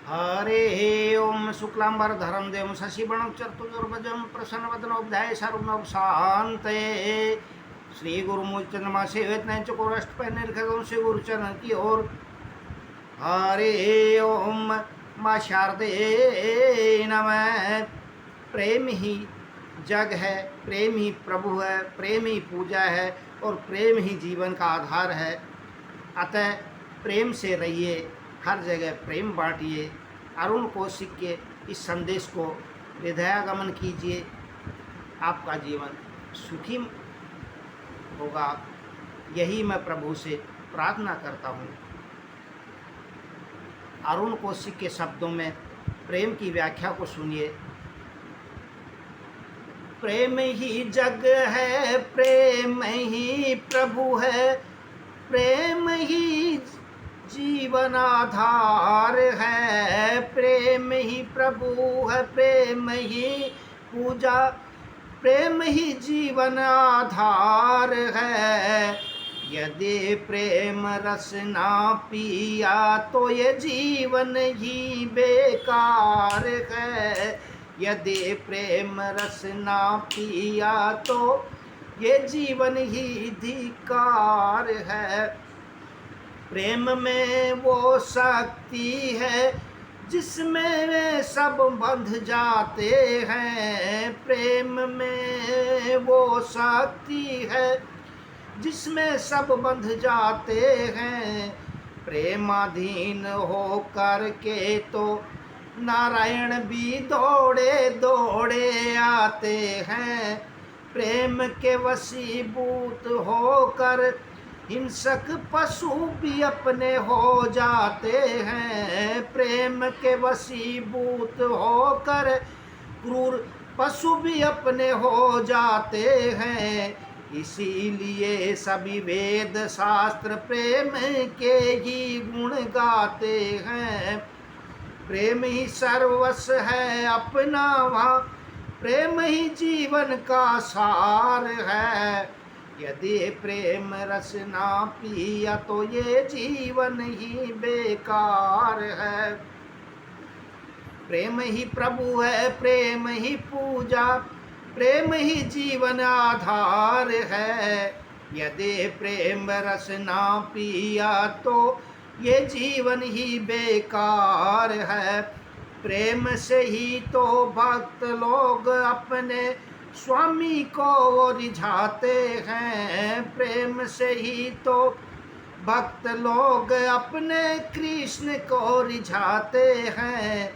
हरे ओम शुक्लांबरधरं देवं शशिवर्णं चतुर्भुजं प्रसन्नवदनोऽध्याय सर्वशान्तये श्री गुरुमूर्ति नमः सेवेतनय चकोरष्टपैर्निर्घगं श्री गुरुचरण की ओर। हरे ओम माँ शारदे नमः। प्रेम ही जग है, प्रेम ही प्रभु है, प्रेम ही पूजा है और प्रेम ही जीवन का आधार है। अतः प्रेम से रहिए, हर जगह प्रेम बांटिए। अरुण कौशिक के इस संदेश को हृदयागमन कीजिए, आपका जीवन सुखी होगा, यही मैं प्रभु से प्रार्थना करता हूँ। अरुण कौशिक के शब्दों में प्रेम की व्याख्या को सुनिए। प्रेम ही जग है, प्रेम ही प्रभु है, प्रेम ही जीवन आधार है, प्रेम ही प्रभु है, प्रेम ही पूजा, प्रेम ही जीवन आधार है। यदि प्रेम रस ना पिया तो ये जीवन ही बेकार है। यदि प्रेम रस ना पिया तो ये जीवन ही धिक्कार है। प्रेम में वो शक्ति है जिसमें सब बंध जाते हैं। प्रेम में वो शक्ति है जिसमें सब बंध जाते हैं। प्रेमाधीन हो कर के तो नारायण भी दौड़े दौड़े आते हैं। प्रेम के वशीभूत होकर हिंसक पशु भी अपने हो जाते हैं। प्रेम के वशीभूत होकर क्रूर पशु भी अपने हो जाते हैं। इसीलिए सभी वेद शास्त्र प्रेम के ही गुण गाते हैं। प्रेम ही सर्वस्व है अपना वहाँ, प्रेम ही जीवन का सार है। यदि प्रेम रस ना पिया तो ये जीवन ही बेकार है। प्रेम ही प्रभु है, प्रेम ही पूजा, प्रेम ही जीवन आधार है। यदि प्रेम रस ना पिया तो ये जीवन ही बेकार है। प्रेम से ही तो भक्त लोग अपने स्वामी को रिझाते हैं। प्रेम से ही तो भक्त लोग अपने कृष्ण को रिझाते हैं।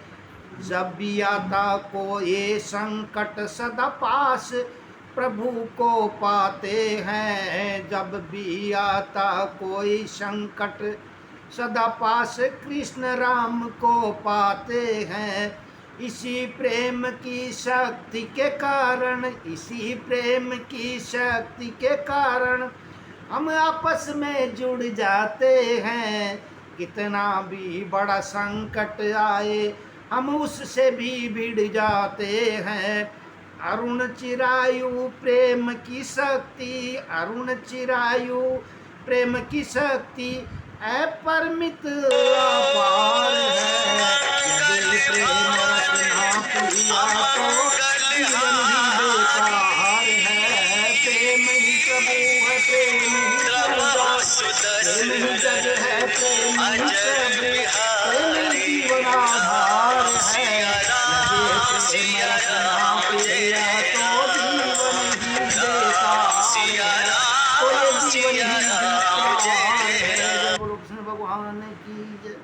जब भी आता को ये संकट सदा पास प्रभु को पाते हैं। जब भी आता कोई संकट सदा पास कृष्ण राम को पाते हैं। इसी प्रेम की शक्ति के कारण, इसी प्रेम की शक्ति के कारण हम आपस में जुड़ जाते हैं। कितना भी बड़ा संकट आए हम उससे भी भिड़ जाते हैं। अरुण चिरायु प्रेम की शक्ति, अरुण चिरायु प्रेम की शक्ति अपरिमित अपार है। यदि प्रेम रस ना पिया तो जीवन ही बेकार है। प्रेम ही प्रभु है, प्रेम ही पूजा, प्रेम ही जग है, प्रेम ही प्रभु, प्रेम ही जीवन आधार है। यदि प्रेम रस ना पिया तो जीवन ही बेकार है, तो ये जीवन ही बेकार है। भगवान की जय।